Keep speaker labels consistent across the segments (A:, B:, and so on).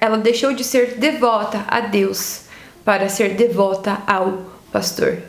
A: ela deixou de ser devota a Deus para ser devota ao pastor.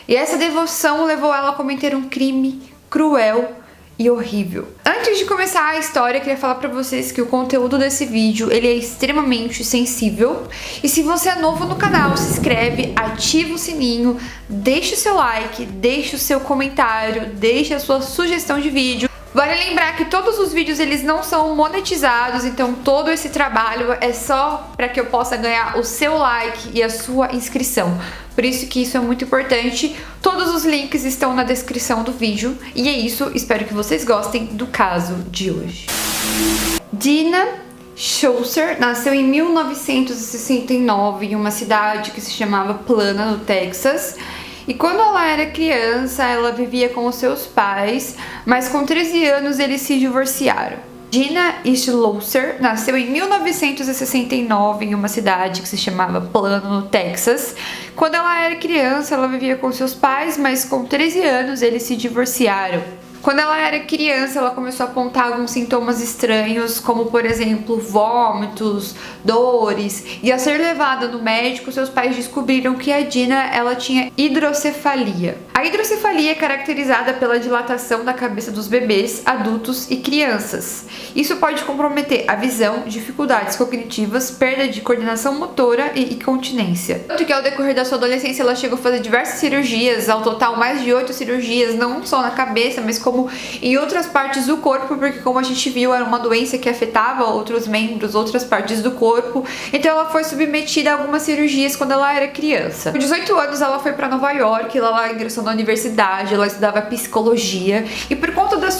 A: E essa devoção levou ela a cometer um crime cruel e horrível. Antes de começar a história, eu queria falar pra vocês que o conteúdo desse vídeo, ele é extremamente sensível. E se você é novo no canal, se inscreve, ativa o sininho, deixa o seu like, deixa o seu comentário, deixa a sua sugestão de vídeo. Vale lembrar que todos os vídeos eles não são monetizados, então todo esse trabalho é só para que eu possa ganhar o seu like e a sua inscrição. Por isso que isso é muito importante. Todos os links estão na descrição do vídeo. E é isso, espero que vocês gostem do caso de hoje. Dina Schlosser nasceu em 1969 em uma cidade que se chamava Plano, no Texas. E quando ela era criança, ela vivia com os seus pais, mas com 13 anos eles se divorciaram. Dina Schlosser nasceu em 1969 em uma cidade que se chamava Plano, no Texas. Quando ela era criança, ela vivia com seus pais, mas com 13 anos eles se divorciaram. Quando ela era criança, ela começou a apontar alguns sintomas estranhos, como por exemplo, vômitos, dores, e ao ser levada no médico, seus pais descobriram que a Dina, ela tinha hidrocefalia. A hidrocefalia é caracterizada pela dilatação da cabeça dos bebês, adultos e crianças. Isso pode comprometer a visão, dificuldades cognitivas, perda de coordenação motora e incontinência. Tanto que ao decorrer da sua adolescência, ela chegou a fazer diversas cirurgias, ao total mais de 8 cirurgias, não só na cabeça, mas como em outras partes do corpo, porque como a gente viu, era uma doença que afetava outros membros, outras partes do corpo. Então ela foi submetida a algumas cirurgias quando ela era criança. Com 18 anos ela foi para Nova York, ela ingressou na universidade, ela estudava psicologia e por conta dos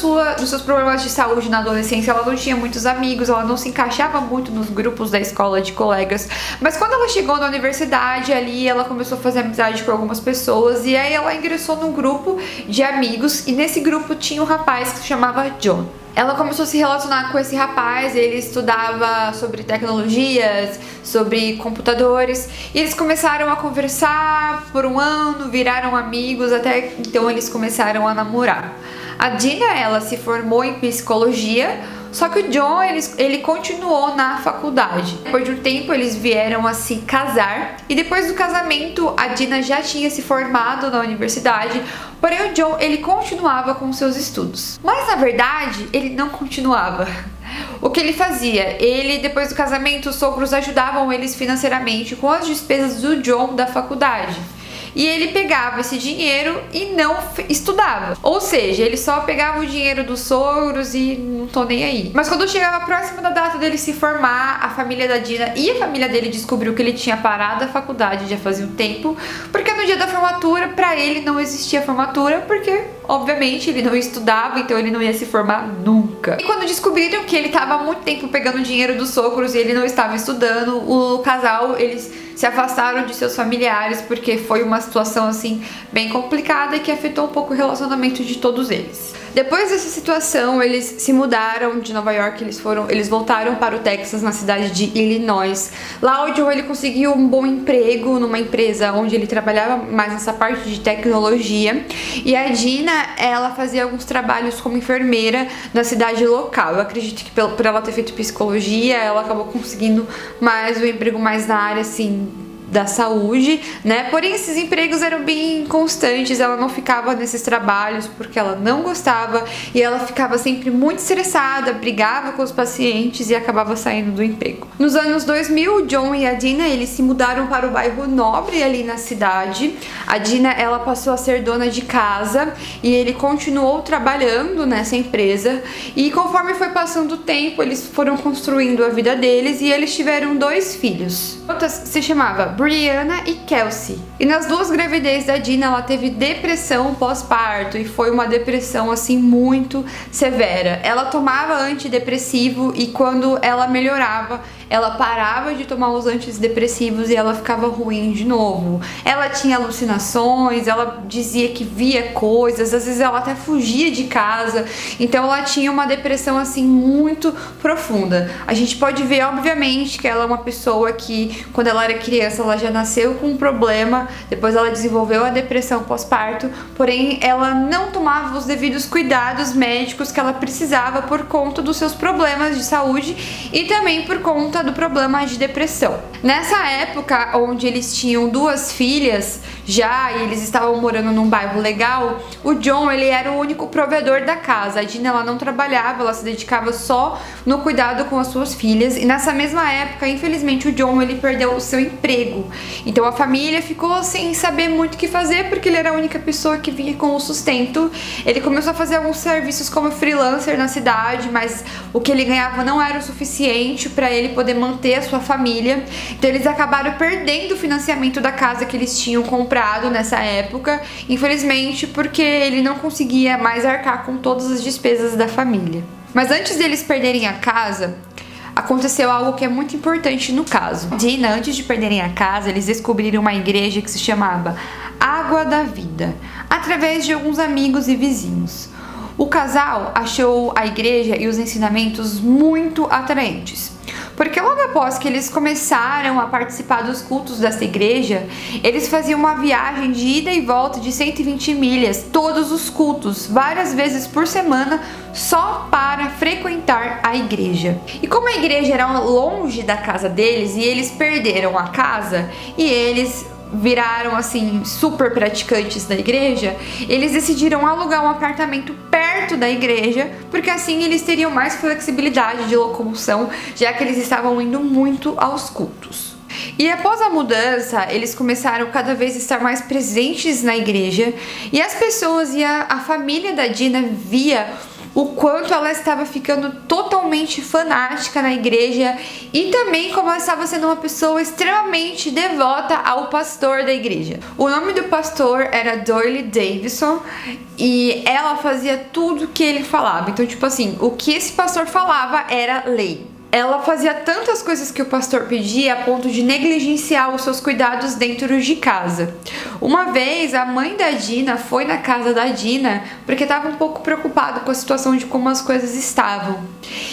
A: seus problemas de saúde na adolescência, ela não tinha muitos amigos, ela não se encaixava muito nos grupos da escola de colegas. Mas quando ela chegou na universidade, ali ela começou a fazer amizade com algumas pessoas e aí ela ingressou num grupo de amigos e nesse grupo tinha um rapaz que se chamava John. Ela começou a se relacionar com esse rapaz, ele estudava sobre tecnologias, sobre computadores, e eles começaram a conversar por um ano, viraram amigos, até então eles começaram a namorar. A Dina, ela se formou em psicologia, só que o John, ele continuou na faculdade. Depois de um tempo, eles vieram a se casar. E depois do casamento, a Dina já tinha se formado na universidade. Porém, o John, ele continuava com seus estudos. Mas, na verdade, ele não continuava. O que ele fazia? Ele, depois do casamento, os sogros ajudavam eles financeiramente com as despesas do John da faculdade. E ele pegava esse dinheiro e não estudava. Ou seja, ele só pegava o dinheiro dos sogros e não tô nem aí. Mas quando chegava próximo da data dele se formar, a família da Dina e a família dele descobriu que ele tinha parado a faculdade já fazia um tempo, porque no dia da formatura, pra ele não existia formatura, porque obviamente ele não estudava, então ele não ia se formar nunca. E quando descobriram que ele tava há muito tempo pegando o dinheiro dos sogros e ele não estava estudando, o casal, eles se afastaram de seus familiares porque foi uma situação assim bem complicada e que afetou um pouco o relacionamento de todos eles. Depois dessa situação, eles se mudaram de Nova York, eles voltaram para o Texas, na cidade de Illinois. Lá o John, ele conseguiu um bom emprego numa empresa onde ele trabalhava mais nessa parte de tecnologia. E a Dina, ela fazia alguns trabalhos como enfermeira na cidade local. Eu acredito que por ela ter feito psicologia, ela acabou conseguindo mais um emprego mais na área assim da saúde, né? Porém, esses empregos eram bem inconstantes, ela não ficava nesses trabalhos porque ela não gostava e ela ficava sempre muito estressada, brigava com os pacientes e acabava saindo do emprego. Nos anos 2000, o John e a Dina, eles se mudaram para o bairro Nobre ali na cidade. A Dina, ela passou a ser dona de casa e ele continuou trabalhando nessa empresa e conforme foi passando o tempo, eles foram construindo a vida deles e eles tiveram 2 filhos. Outra se chamava Brianna e Kelsey. E nas 2 gravidez da Dina, ela teve depressão pós-parto e foi uma depressão assim muito severa. Ela tomava antidepressivo e quando ela melhorava, ela parava de tomar os antidepressivos e ela ficava ruim de novo. Ela tinha alucinações, ela dizia que via coisas, às vezes ela até fugia de casa. Então ela tinha uma depressão assim muito profunda. A gente pode ver, obviamente, que ela é uma pessoa que quando ela era criança, ela ela já nasceu com um problema, depois ela desenvolveu a depressão pós-parto, porém ela não tomava os devidos cuidados médicos que ela precisava por conta dos seus problemas de saúde e também por conta do problema de depressão. Nessa época, onde eles tinham 2 filhas já e eles estavam morando num bairro legal, o John, ele era o único provedor da casa. A Dina, ela não trabalhava, ela se dedicava só no cuidado com as suas filhas. E nessa mesma época, infelizmente, o John, ele perdeu o seu emprego. Então a família ficou sem saber muito o que fazer, porque ele era a única pessoa que vinha com o sustento. Ele começou a fazer alguns serviços como freelancer na cidade, mas o que ele ganhava não era o suficiente para ele poder manter a sua família. Então eles acabaram perdendo o financiamento da casa que eles tinham comprado nessa época, infelizmente, porque ele não conseguia mais arcar com todas as despesas da família. Mas antes deles perderem a casa, aconteceu algo que é muito importante no caso. Dina, antes de perderem a casa, eles descobriram uma igreja que se chamava Água da Vida, através de alguns amigos e vizinhos. O casal achou a igreja e os ensinamentos muito atraentes, porque logo após que eles começaram a participar dos cultos dessa igreja, eles faziam uma viagem de ida e volta de 120 milhas, todos os cultos, várias vezes por semana, só para frequentar a igreja. E como a igreja era longe da casa deles e eles perderam a casa e eles viraram assim super praticantes da igreja, eles decidiram alugar um apartamento perto da igreja, porque assim eles teriam mais flexibilidade de locomoção, já que eles estavam indo muito aos cultos. E após a mudança, eles começaram cada vez a estar mais presentes na igreja, e as pessoas e a família da Dina via o quanto ela estava ficando totalmente fanática na igreja e também como ela estava sendo uma pessoa extremamente devota ao pastor da igreja. O nome do pastor era Doyle Davison e ela fazia tudo que ele falava. Então, tipo assim, o que esse pastor falava era lei. Ela fazia tantas coisas que o pastor pedia a ponto de negligenciar os seus cuidados dentro de casa. Uma vez, a mãe da Dina foi na casa da Dina porque estava um pouco preocupada com a situação de como as coisas estavam.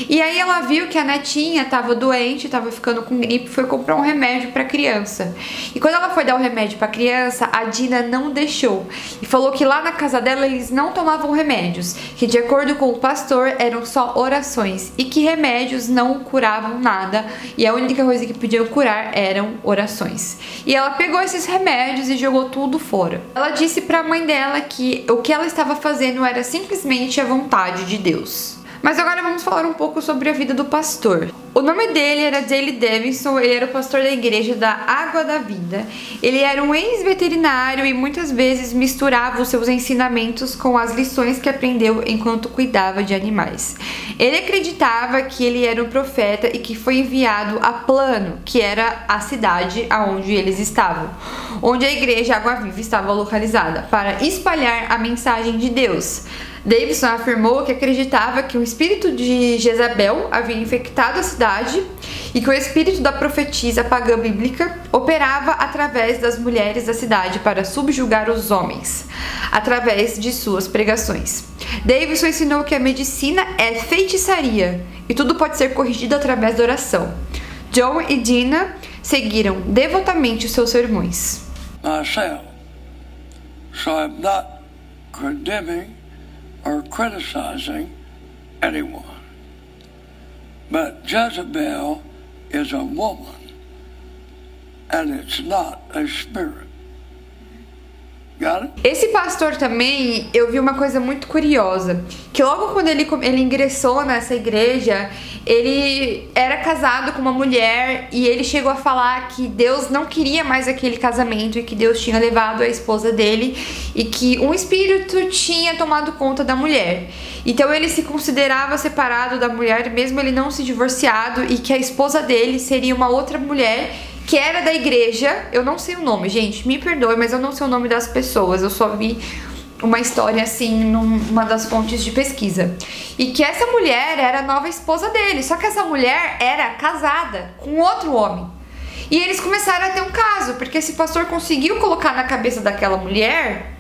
A: E aí ela viu que a netinha estava doente, estava ficando com gripe, foi comprar um remédio para a criança. E quando ela foi dar o remédio para a criança, a Dina não deixou. E falou que lá na casa dela eles não tomavam remédios, que de acordo com o pastor eram só orações e que remédios não curavam nada e a única coisa que podiam curar eram orações. E ela pegou esses remédios e jogou tudo fora. Ela disse para a mãe dela que o que ela estava fazendo era simplesmente a vontade de Deus. Mas agora vamos falar um pouco sobre a vida do pastor. O nome dele era Doyle Davison, ele era o pastor da igreja da Água da Vida. Ele era um ex-veterinário e muitas vezes misturava os seus ensinamentos com as lições que aprendeu enquanto cuidava de animais. Ele acreditava que ele era um profeta e que foi enviado a Plano, que era a cidade onde eles estavam, onde a igreja Água Viva estava localizada, para espalhar a mensagem de Deus. Davison afirmou que acreditava que o espírito de Jezabel havia infectado a cidade e que o espírito da profetisa pagã bíblica operava através das mulheres da cidade para subjugar os homens, através de suas pregações. Davison ensinou que a medicina é feitiçaria e tudo pode ser corrigido através da oração. John e Dina seguiram devotamente os seus sermões.
B: So I'm not condemning or criticizing anyone. But Jezebel is a woman, and it's not a spirit. Got it?
A: Esse pastor também, eu vi uma coisa muito curiosa, que logo quando ele ingressou nessa igreja, ele era casado com uma mulher e ele chegou a falar que Deus não queria mais aquele casamento e que Deus tinha levado a esposa dele e que um espírito tinha tomado conta da mulher. Então ele se considerava separado da mulher, mesmo ele não se divorciado, e que a esposa dele seria uma outra mulher que era da igreja. Eu não sei o nome, gente, me perdoe, mas eu não sei o nome das pessoas, eu só vi uma história assim numa das fontes de pesquisa. E que essa mulher era a nova esposa dele, só que essa mulher era casada com outro homem. E eles começaram a ter um caso, porque esse pastor conseguiu colocar na cabeça daquela mulher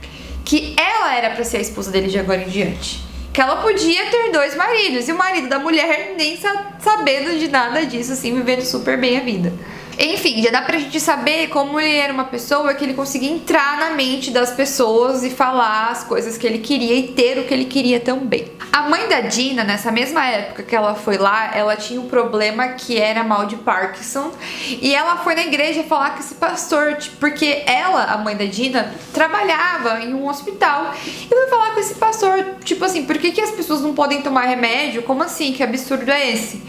A: que ela era para ser a esposa dele de agora em diante, que ela podia ter 2 maridos, e o marido da mulher nem sabendo de nada disso, assim, vivendo super bem a vida. Enfim, já dá pra gente saber como ele era uma pessoa que ele conseguia entrar na mente das pessoas e falar as coisas que ele queria e ter o que ele queria também. A mãe da Dina, nessa mesma época que ela foi lá, ela tinha um problema que era mal de Parkinson, e ela foi na igreja falar com esse pastor, porque ela, a mãe da Dina, trabalhava em um hospital, e foi falar com esse pastor, tipo assim, por que as pessoas não podem tomar remédio? Como assim? Que absurdo é esse?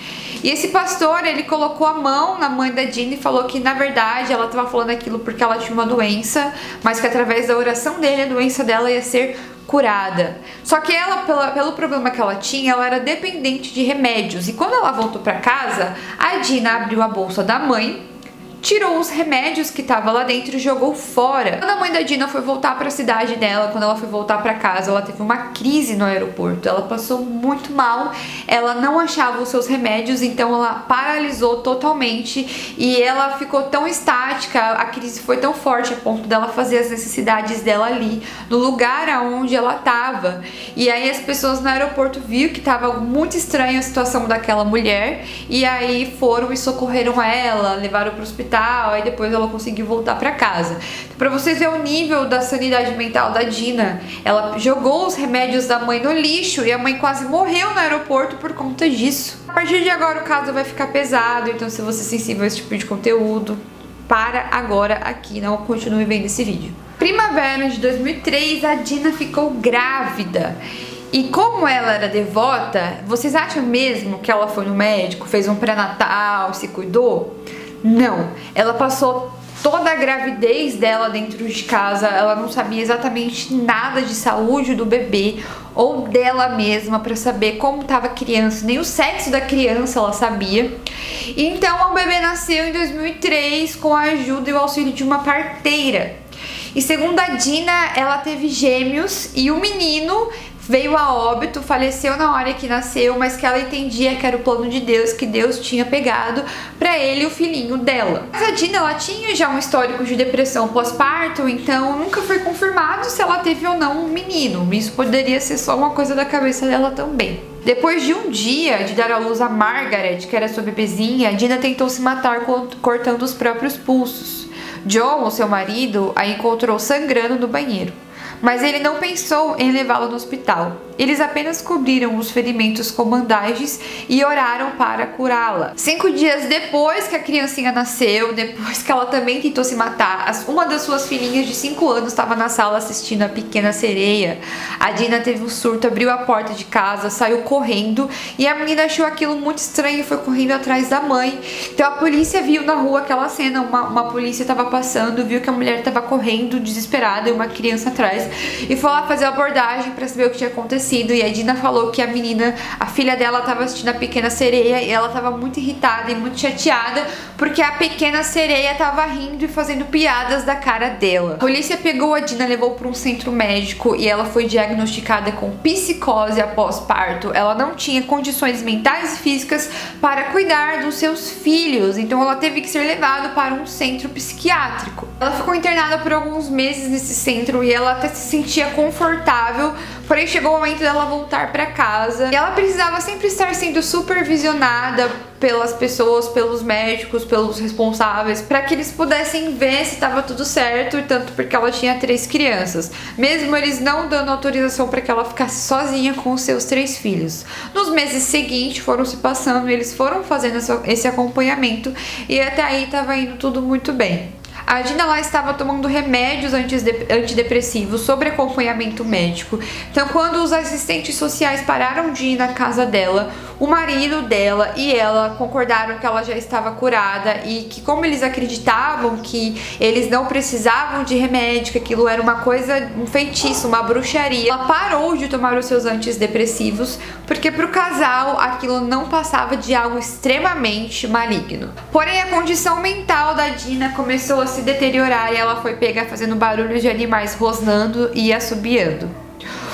A: E esse pastor, ele colocou a mão na mãe da Dina e falou que, na verdade, ela estava falando aquilo porque ela tinha uma doença, mas que através da oração dele, a doença dela ia ser curada. Só que ela, pelo problema que ela tinha, ela era dependente de remédios. E quando ela voltou para casa, a Dina abriu a bolsa da mãe, tirou os remédios que estavam lá dentro e jogou fora. Quando a mãe da Dina foi voltar para a cidade dela, quando ela foi voltar para casa, ela teve uma crise no aeroporto. Ela passou muito mal, ela não achava os seus remédios, então ela paralisou totalmente e ela ficou tão estática, a crise foi tão forte a ponto dela fazer as necessidades dela ali, no lugar aonde ela estava. E aí as pessoas no aeroporto viram que estava muito estranha a situação daquela mulher e aí foram e socorreram ela, levaram para o hospital. Aí depois ela conseguiu voltar pra casa. Pra vocês verem o nível da sanidade mental da Dina, ela jogou os remédios da mãe no lixo e a mãe quase morreu no aeroporto por conta disso. A partir de agora o caso vai ficar pesado, então se você é sensível a esse tipo de conteúdo, para agora aqui, não continue vendo esse vídeo. Primavera de 2003, a Dina ficou grávida. E como ela era devota, vocês acham mesmo que ela foi no médico, fez um pré-natal, se cuidou? Não, ela passou toda a gravidez dela dentro de casa, ela não sabia exatamente nada de saúde do bebê ou dela mesma para saber como estava a criança, nem o sexo da criança ela sabia. Então o bebê nasceu em 2003 com a ajuda e o auxílio de uma parteira. E segundo a Dina, ela teve gêmeos e o menino veio a óbito, faleceu na hora que nasceu, mas que ela entendia que era o plano de Deus, que Deus tinha pegado pra ele o filhinho dela. Mas a Dina, ela tinha já um histórico de depressão pós-parto, então nunca foi confirmado se ela teve ou não um menino. Isso poderia ser só uma coisa da cabeça dela também. Depois de um dia de dar à luz a Margaret, que era sua bebezinha, a Dina tentou se matar cortando os próprios pulsos. John, o seu marido, a encontrou sangrando no banheiro, mas ele não pensou em levá-la no hospital. Eles apenas cobriram os ferimentos com bandagens e oraram para curá-la. 5 dias depois que a criancinha nasceu, depois que ela também tentou se matar, uma das suas filhinhas de 5 anos estava na sala assistindo A Pequena Sereia. A Dina teve um surto, abriu a porta de casa, saiu correndo e a menina achou aquilo muito estranho e foi correndo atrás da mãe. Então a polícia viu na rua aquela cena, uma polícia estava passando, viu que a mulher estava correndo desesperada e uma criança atrás e foi lá fazer a abordagem para saber o que tinha acontecido. E a Dina falou que a menina, a filha dela, estava assistindo A Pequena Sereia e ela estava muito irritada e muito chateada porque a Pequena Sereia estava rindo e fazendo piadas da cara dela. A polícia pegou a Dina, levou para um centro médico e ela foi diagnosticada com psicose após parto. Ela não tinha condições mentais e físicas para cuidar dos seus filhos, então ela teve que ser levada para um centro psiquiátrico. Ela ficou internada por alguns meses nesse centro e ela até se sentia confortável, porém chegou o momento dela voltar para casa e ela precisava sempre estar sendo supervisionada pelas pessoas, pelos médicos, pelos responsáveis, para que eles pudessem ver se estava tudo certo, e tanto porque ela tinha 3 crianças, mesmo eles não dando autorização para que ela ficasse sozinha com os seus 3 filhos. Nos meses seguintes foram se passando e eles foram fazendo esse acompanhamento e até aí estava indo tudo muito bem. A Dina lá estava tomando remédios antidepressivos sobre acompanhamento médico. Então, quando os assistentes sociais pararam de ir na casa dela, o marido dela e ela concordaram que ela já estava curada e que, como eles acreditavam que eles não precisavam de remédio, que aquilo era uma coisa, um feitiço, uma bruxaria, ela parou de tomar os seus antidepressivos porque para o casal aquilo não passava de algo extremamente maligno. Porém, a condição mental da Dina começou a se deteriorar e ela foi pega fazendo barulhos de animais rosnando e assobiando.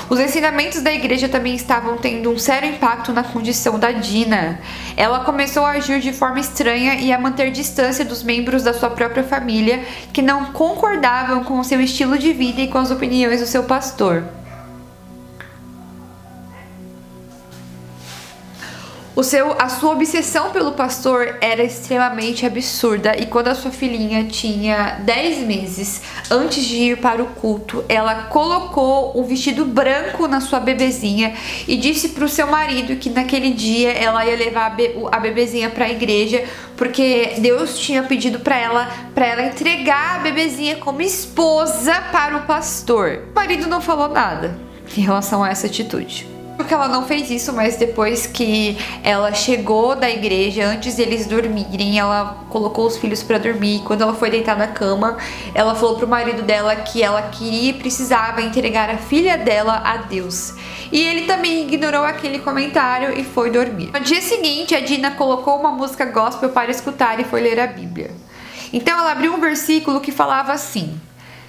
A: Os ensinamentos da igreja também estavam tendo um sério impacto na condição da Dina. Ela começou a agir de forma estranha e a manter distância dos membros da sua própria família que não concordavam com o seu estilo de vida e com as opiniões do seu pastor. A sua obsessão pelo pastor era extremamente absurda, e quando a sua filhinha tinha 10 meses, antes de ir para o culto, ela colocou um vestido branco na sua bebezinha e disse para o seu marido que naquele dia ela ia levar a bebezinha para a igreja, porque Deus tinha pedido para ela entregar a bebezinha como esposa para o pastor. O marido não falou nada em relação a essa atitude. Porque ela não fez isso, mas depois que ela chegou da igreja, antes deles dormirem, ela colocou os filhos para dormir. E quando ela foi deitar na cama, ela falou pro marido dela que ela queria e precisava entregar a filha dela a Deus. E ele também ignorou aquele comentário e foi dormir. No dia seguinte, a Dina colocou uma música gospel para escutar e foi ler a Bíblia. Então ela abriu um versículo que falava assim: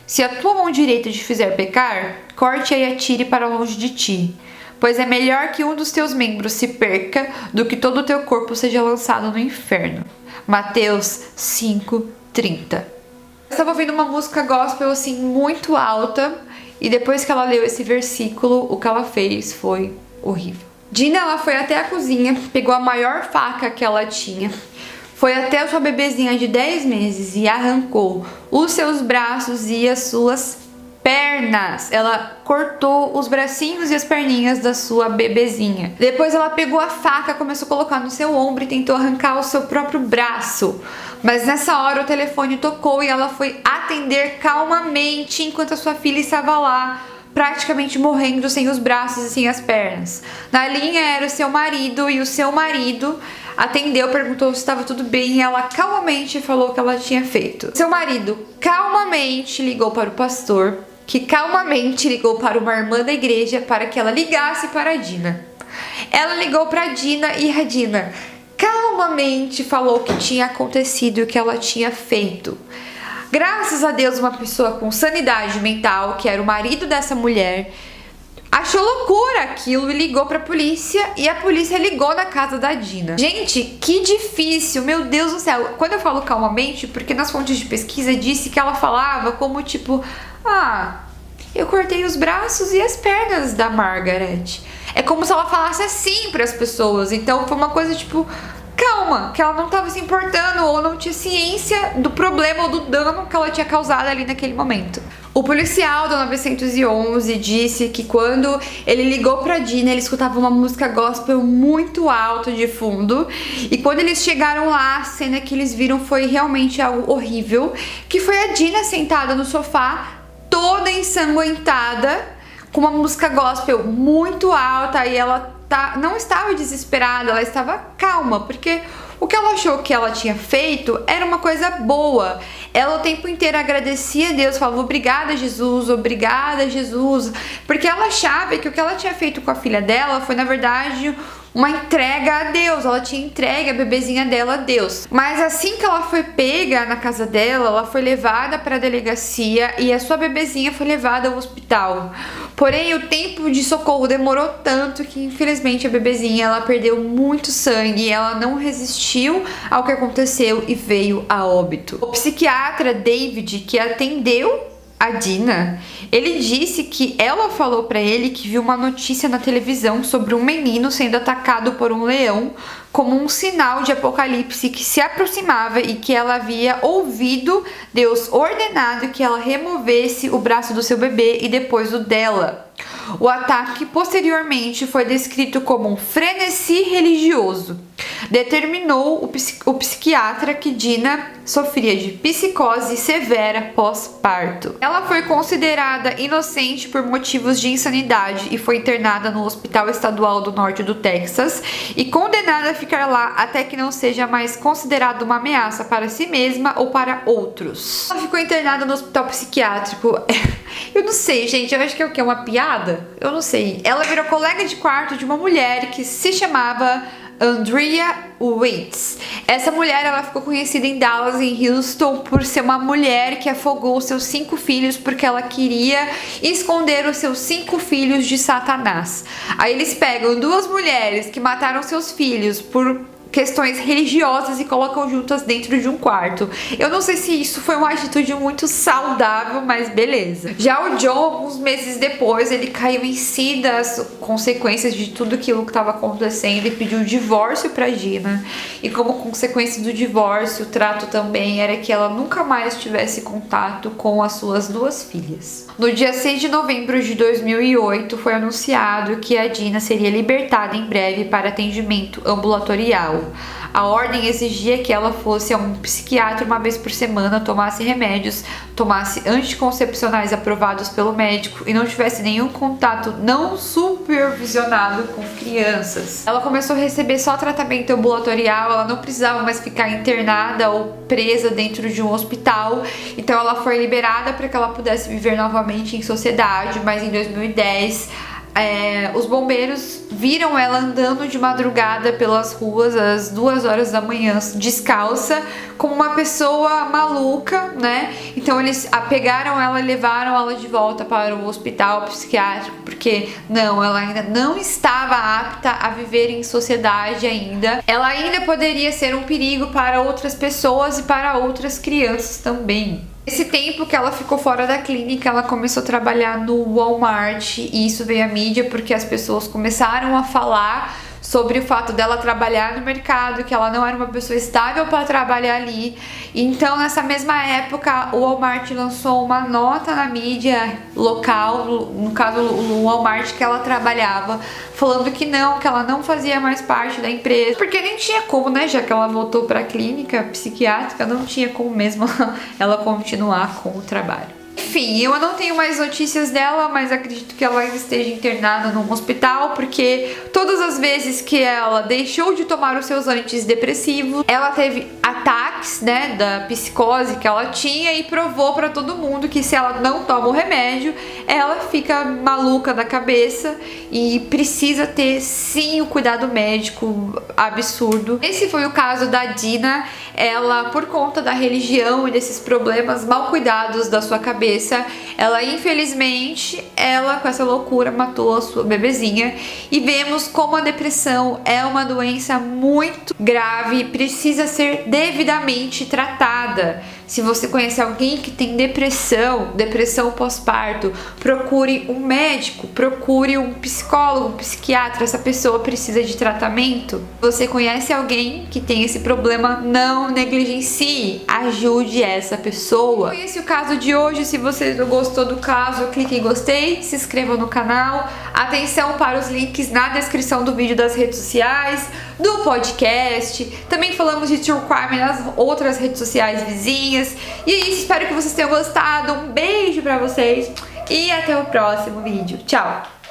A: se a tua mão direita te fizer pecar, corte-a e atire para longe de ti. Pois é melhor que um dos teus membros se perca do que todo o teu corpo seja lançado no inferno. Mateus 5:30. Eu estava ouvindo uma música gospel assim muito alta, e depois que ela leu esse versículo, o que ela fez foi horrível. Dina, ela foi até a cozinha, pegou a maior faca que ela tinha, foi até a sua bebezinha de 10 meses e arrancou os seus braços e as suas pernas. Ela cortou os bracinhos e as perninhas da sua bebezinha. Depois ela pegou a faca, começou a colocar no seu ombro e tentou arrancar o seu próprio braço. Mas nessa hora o telefone tocou e ela foi atender calmamente enquanto a sua filha estava lá, praticamente morrendo, sem os braços e sem as pernas. Na linha era o seu marido, e o seu marido atendeu, perguntou se estava tudo bem, e ela calmamente falou o que ela tinha feito. Seu marido calmamente ligou para o pastor, que calmamente ligou para uma irmã da igreja para que ela ligasse para a Dina. Ela ligou para a Dina e a Dina calmamente falou o que tinha acontecido e o que ela tinha feito. Graças a Deus, uma pessoa com sanidade mental, que era o marido dessa mulher, achou loucura aquilo e ligou pra polícia, e a polícia ligou na casa da Dina. Gente, que difícil, meu Deus do céu. Quando eu falo calmamente, porque nas fontes de pesquisa disse que ela falava como tipo: eu cortei os braços e as pernas da Margaret. É como se ela falasse assim para as pessoas. Então foi uma coisa tipo: calma, que ela não estava se importando ou não tinha ciência do problema ou do dano que ela tinha causado ali naquele momento. O policial do 911 disse que quando ele ligou pra Dina, ele escutava uma música gospel muito alta de fundo, e quando eles chegaram lá, a cena que eles viram foi realmente algo horrível, que foi a Dina sentada no sofá, toda ensanguentada, com uma música gospel muito alta, e ela não estava desesperada, ela estava calma, porque o que ela achou que ela tinha feito era uma coisa boa. Ela o tempo inteiro agradecia a Deus, falava obrigada Jesus, porque ela achava que o que ela tinha feito com a filha dela foi, na verdade, uma entrega a Deus. Ela tinha entregue a bebezinha dela a Deus. Mas assim que ela foi pega na casa dela, ela foi levada para a delegacia e a sua bebezinha foi levada ao hospital. Porém, o tempo de socorro demorou tanto que, infelizmente, a bebezinha ela perdeu muito sangue, ela não resistiu ao que aconteceu e veio a óbito. O psiquiatra David, que atendeu a Dina, ele disse que ela falou pra ele que viu uma notícia na televisão sobre um menino sendo atacado por um leão como um sinal de apocalipse que se aproximava, e que ela havia ouvido Deus ordenado que ela removesse o braço do seu bebê e depois o dela. O ataque posteriormente foi descrito como um frenesi religioso. Determinou o psiquiatra que Dina sofria de psicose severa pós-parto. Ela foi considerada inocente por motivos de insanidade e foi internada no Hospital Estadual do Norte do Texas e condenada a ficar lá até que não seja mais considerada uma ameaça para si mesma ou para outros. Ela ficou internada no hospital psiquiátrico. Eu não sei, gente, eu acho que é o que? É uma piada? Eu não sei. Ela virou colega de quarto de uma mulher que se chamava Andrea Waits. Essa mulher ela ficou conhecida em Dallas, em Houston, por ser uma mulher que afogou seus 5 filhos porque ela queria esconder os seus 5 filhos de Satanás. Aí eles pegam 2 mulheres que mataram seus filhos por questões religiosas e colocam juntas dentro de um quarto. Eu não sei se isso foi uma atitude muito saudável, mas beleza. Já o John, alguns meses depois, ele caiu em si das consequências de tudo aquilo que estava acontecendo e pediu o divórcio pra Gina. E como consequência do divórcio, o trato também era que ela nunca mais tivesse contato com as suas 2 filhas. No dia 6 de novembro de 2008, foi anunciado que a Gina seria libertada em breve para atendimento ambulatorial. A ordem exigia que ela fosse a um psiquiatra uma vez por semana, tomasse remédios, tomasse anticoncepcionais aprovados pelo médico e não tivesse nenhum contato não supervisionado com crianças. Ela começou a receber só tratamento ambulatorial, ela não precisava mais ficar internada ou presa dentro de um hospital, então ela foi liberada para que ela pudesse viver novamente em sociedade, mas em 2010 os bombeiros viram ela andando de madrugada pelas ruas às 2 horas da manhã, descalça, como uma pessoa maluca, né? Então eles pegaram ela e levaram ela de volta para o hospital psiquiátrico, porque ela ainda não estava apta a viver em sociedade ainda. Ela ainda poderia ser um perigo para outras pessoas e para outras crianças também. Esse tempo que ela ficou fora da clínica, ela começou a trabalhar no Walmart e isso veio à mídia porque as pessoas começaram a falar sobre o fato dela trabalhar no mercado, que ela não era uma pessoa estável para trabalhar ali. Então, nessa mesma época, o Walmart lançou uma nota na mídia local, no caso o Walmart que ela trabalhava, falando que ela não fazia mais parte da empresa, porque nem tinha como, né, já que ela voltou para a clínica psiquiátrica, não tinha como mesmo ela continuar com o trabalho. Enfim, eu não tenho mais notícias dela, mas acredito que ela ainda esteja internada num hospital, porque todas as vezes que ela deixou de tomar os seus antidepressivos, ela teve ataques, né, da psicose que ela tinha e provou pra todo mundo que se ela não toma o remédio, ela fica maluca da cabeça e precisa ter sim o cuidado médico absurdo. Esse foi o caso da Dina. Ela, por conta da religião e desses problemas mal cuidados da sua cabeça, ela infelizmente, com essa loucura matou a sua bebezinha. E vemos como a depressão é uma doença muito grave e precisa ser devidamente tratada. Se você conhece alguém que tem depressão pós-parto, procure um médico, procure um psicólogo, um psiquiatra. Essa pessoa precisa de tratamento. Você conhece alguém que tem esse problema, não negligencie, ajude essa pessoa. Foi esse o caso de hoje. Se você gostou do caso, clique em gostei, se inscreva no canal. Atenção para os links na descrição do vídeo das redes sociais, do podcast. Também falamos de True Crime nas outras redes sociais vizinhas. E é isso, espero que vocês tenham gostado. Um beijo pra vocês e até o próximo vídeo. Tchau!